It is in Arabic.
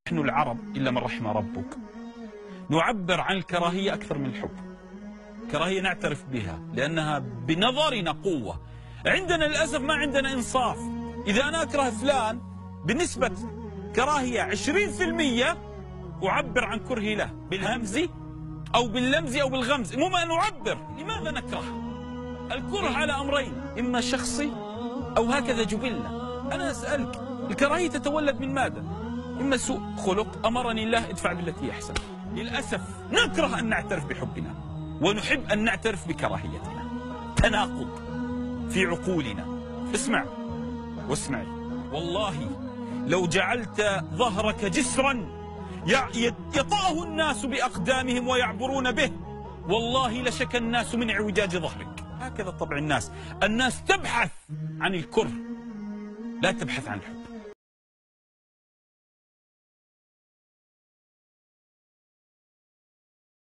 نحن العرب إلا من رحم ربك نعبر عن الكراهية أكثر من الحب. كراهية نعترف بها لأنها بنظرنا قوة. عندنا للأسف ما عندنا إنصاف. إذا أنا أكره فلان بنسبة كراهية 20% أعبر عن كرهي له بالهمز أو باللمز أو بالغمز، مو ما نعبر. لماذا نكره؟ الكره على أمرين، إما شخصي أو هكذا جبلنا. أنا أسألك، الكراهية تتولد من ماذا؟ إما سوء خلق أمرني الله ادفع بالتي أحسن. للأسف نكره أن نعترف بحبنا ونحب أن نعترف بكراهيتنا. تناقض في عقولنا. اسمع واسمعي، والله لو جعلت ظهرك جسرا يطأه الناس بأقدامهم ويعبرون به، والله لشكى الناس من اعوجاج ظهرك. هكذا طبع الناس. الناس تبحث عن الكره، لا تبحث عن الحب.